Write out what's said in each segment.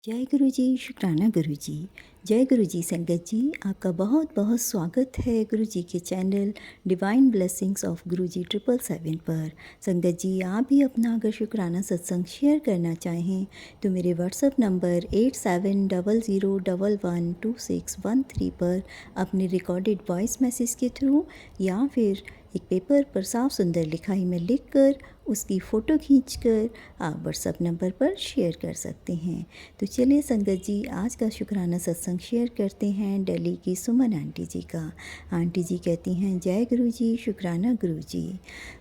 जय गुरु जी, शुक्राना गुरु जी। जय गुरु जी संगत जी, आपका बहुत बहुत स्वागत है गुरु जी के चैनल डिवाइन ब्लेसिंग्स ऑफ गुरु जी 777 पर। संगत जी, आप भी अपना अगर शुक्राना सत्संग शेयर करना चाहें तो मेरे व्हाट्सएप नंबर 8700112613 पर अपने रिकॉर्डेड वॉइस मैसेज के थ्रू या फिर एक पेपर पर साफ सुंदर लिखाई में लिखकर उसकी फ़ोटो खींचकर आप व्हाट्सएप नंबर पर शेयर कर सकते हैं। तो चलिए संगत जी, आज का शुक्राना सत्संग शेयर करते हैं दिल्ली की सुमन आंटी जी का। आंटी जी कहती हैं, जय गुरु जी, शुक्राना गुरु जी।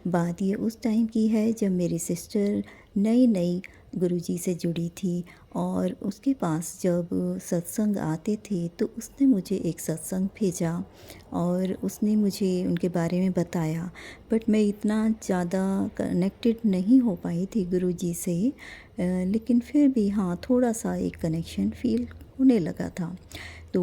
बात ये उस टाइम की है जब मेरी सिस्टर नई नई गुरु जी से जुड़ी थी और उसके पास जब सत्संग आते थे तो उसने मुझे एक सत्संग भेजा और उसने मुझे उनके बारे में बताया। बट मैं इतना ज़्यादा कनेक्टेड नहीं हो पाई थी गुरु जी से, लेकिन फिर भी हाँ, थोड़ा सा एक कनेक्शन फील होने लगा था। तो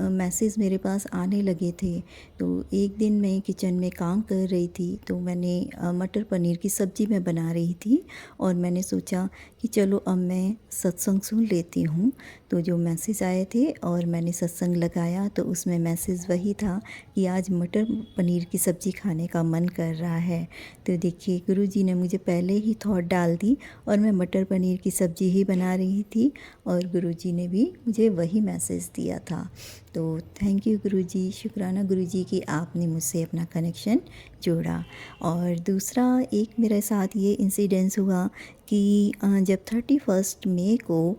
मैसेज मेरे पास आने लगे थे। तो एक दिन मैं किचन में काम कर रही थी तो मैंने मटर पनीर की सब्ज़ी मैं बना रही थी और मैंने सोचा कि चलो अब मैं सत्संग सुन लेती हूँ। तो जो मैसेज आए थे और मैंने सत्संग लगाया तो उसमें मैसेज वही था कि आज मटर पनीर की सब्ज़ी खाने का मन कर रहा है। तो देखिए, गुरु जी ने मुझे पहले ही थॉट डाल दी और मैं मटर पनीर की सब्ज़ी ही बना रही थी और गुरु जी ने भी मुझे वही मैसेज दिया था। तो थैंक यू गुरु जी, शुक्राना गुरु जी कि आपने मुझसे अपना कनेक्शन जोड़ा। और दूसरा एक मेरे साथ ये इंसिडेंस हुआ कि जब 31 मई को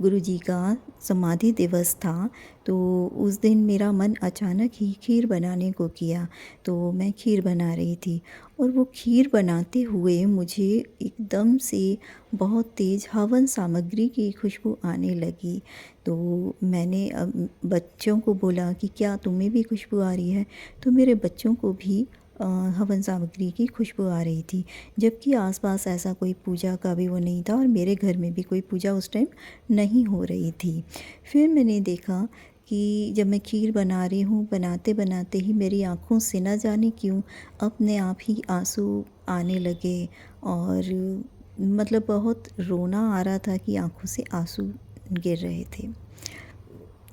गुरु जी का समाधि दिवस था तो उस दिन मेरा मन अचानक ही खीर बनाने को किया। तो मैं खीर बना रही थी और वो खीर बनाते हुए मुझे एकदम से बहुत तेज़ हवन सामग्री की खुशबू आने लगी। तो मैंने बच्चों को बोला कि क्या तुम्हें भी खुशबू आ रही है? तो मेरे बच्चों को भी हवन सामग्री की खुशबू आ रही थी, जबकि आसपास ऐसा कोई पूजा का भी वो नहीं था और मेरे घर में भी कोई पूजा उस टाइम नहीं हो रही थी। फिर मैंने देखा कि जब मैं खीर बना रही हूँ, बनाते बनाते ही मेरी आँखों से न जाने क्यों अपने आप ही आंसू आने लगे और मतलब बहुत रोना आ रहा था कि आँखों से आंसू गिर रहे थे।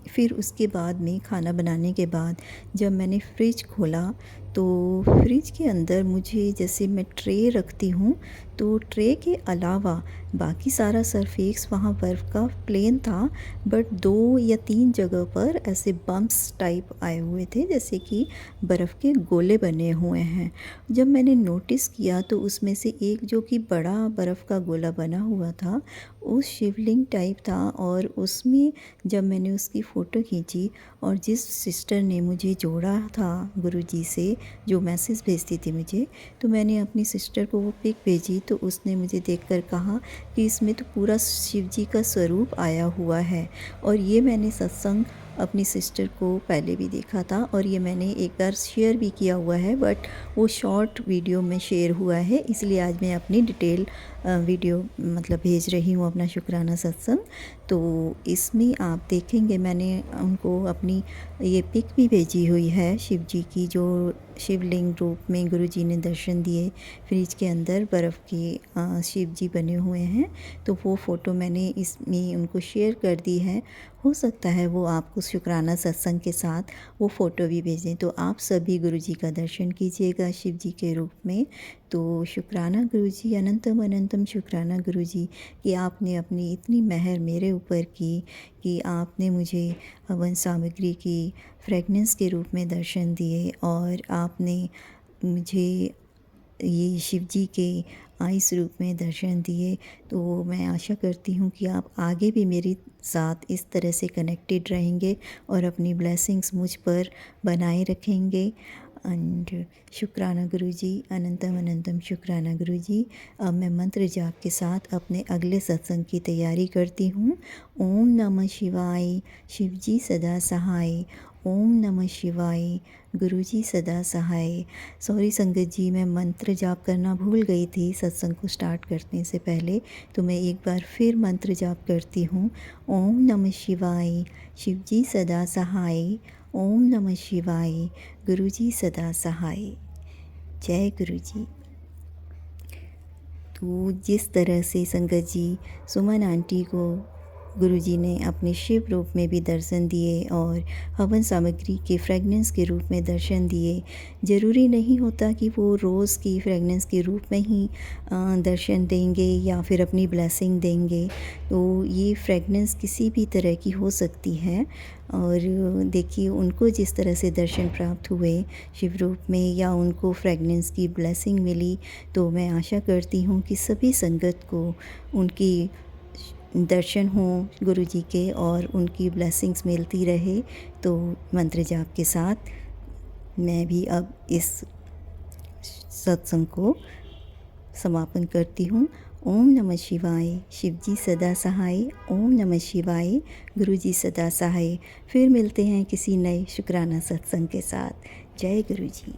फिर उसके बाद में खाना बनाने के बाद जब मैंने फ्रिज खोला तो फ्रिज के अंदर मुझे, जैसे मैं ट्रे रखती हूँ तो ट्रे के अलावा बाकी सारा सरफेस वहाँ बर्फ़ का प्लेन था, बट 2 या 3 जगह पर ऐसे बम्प्स टाइप आए हुए थे जैसे कि बर्फ़ के गोले बने हुए हैं। जब मैंने नोटिस किया तो उसमें से एक जो कि बड़ा बर्फ़ का गोला बना हुआ था उस शिवलिंग टाइप था और उसमें जब मैंने उसकी फ़ोटो खींची और जिस सिस्टर ने मुझे जोड़ा था गुरु जी से, जो मैसेज भेजती थी मुझे, तो मैंने अपनी सिस्टर को वो पिक भेजी तो उसने मुझे देखकर कहा कि इसमें तो पूरा शिव जी का स्वरूप आया हुआ है। और ये मैंने सत्संग अपनी सिस्टर को पहले भी देखा था और ये मैंने एक बार शेयर भी किया हुआ है, बट वो शॉर्ट वीडियो में शेयर हुआ है, इसलिए आज मैं अपनी डिटेल वीडियो मतलब भेज रही हूँ अपना शुक्राना सत्संग। तो इसमें आप देखेंगे मैंने उनको अपनी ये पिक भी भेजी हुई है शिव जी की, जो शिवलिंग रूप में गुरु जी ने दर्शन दिए। फ्रिज के अंदर बर्फ़ के शिव जी बने हुए हैं, तो वो फ़ोटो मैंने इसमें उनको शेयर कर दी है। हो सकता है वो आपको शुक्राना सत्संग के साथ वो फ़ोटो भी भेजें, तो आप सभी गुरु जी का दर्शन कीजिएगा शिव जी के रूप में। तो शुक्राना गुरु जी, अनंतम अनंतम शुक्राना गुरु जी कि आपने अपनी इतनी मेहर मेरे ऊपर की कि आपने मुझे हवन सामग्री की फ्रेगनेंस के रूप में दर्शन दिए और आपने मुझे ये शिव जी के आइस रूप में दर्शन दिए। तो मैं आशा करती हूँ कि आप आगे भी मेरे साथ इस तरह से कनेक्टेड रहेंगे और अपनी ब्लेसिंग्स मुझ पर बनाए रखेंगे। एंड शुक्राना गुरु जी, अनंतम अनंतम शुक्राना गुरु जी। अब मैं मंत्र जाप के साथ अपने अगले सत्संग की तैयारी करती हूँ। ओम नमः शिवाय, शिव जी सदा सहाय। ओम नमः शिवाय, गुरु जी सदा सहाय। सॉरी संगत जी, मैं मंत्र जाप करना भूल गई थी सत्संग को स्टार्ट करने से पहले, तो मैं एक बार फिर मंत्र जाप करती हूँ। ओम नमः शिवाय, शिव जी सदा सहाय। ओम नमः शिवाय, गुरु जी सदा सहाय। जय गुरु जी। तो जिस तरह से संगत जी सुमन आंटी को गुरुजी ने अपने शिव रूप में भी दर्शन दिए और हवन सामग्री के फ्रेगनेंस के रूप में दर्शन दिए, ज़रूरी नहीं होता कि वो रोज़ की फ्रेगनेंस के रूप में ही दर्शन देंगे या फिर अपनी ब्लेसिंग देंगे। तो ये फ्रेगनेंस किसी भी तरह की हो सकती है। और देखिए उनको जिस तरह से दर्शन प्राप्त हुए शिव रूप में या उनको फ्रेगनेंस की ब्लेसिंग मिली, तो मैं आशा करती हूँ कि सभी संगत को उनकी दर्शन हों गुरुजी के और उनकी ब्लेसिंग्स मिलती रहे। तो मंत्र जाप के साथ मैं भी अब इस सत्संग को समापन करती हूँ। ओम नमः शिवाय। शिव जी सदा सहाय। ओम नमः शिवाय। गुरु जी सदा सहाय। फिर मिलते हैं किसी नए शुक्राना सत्संग के साथ। जय गुरु जी।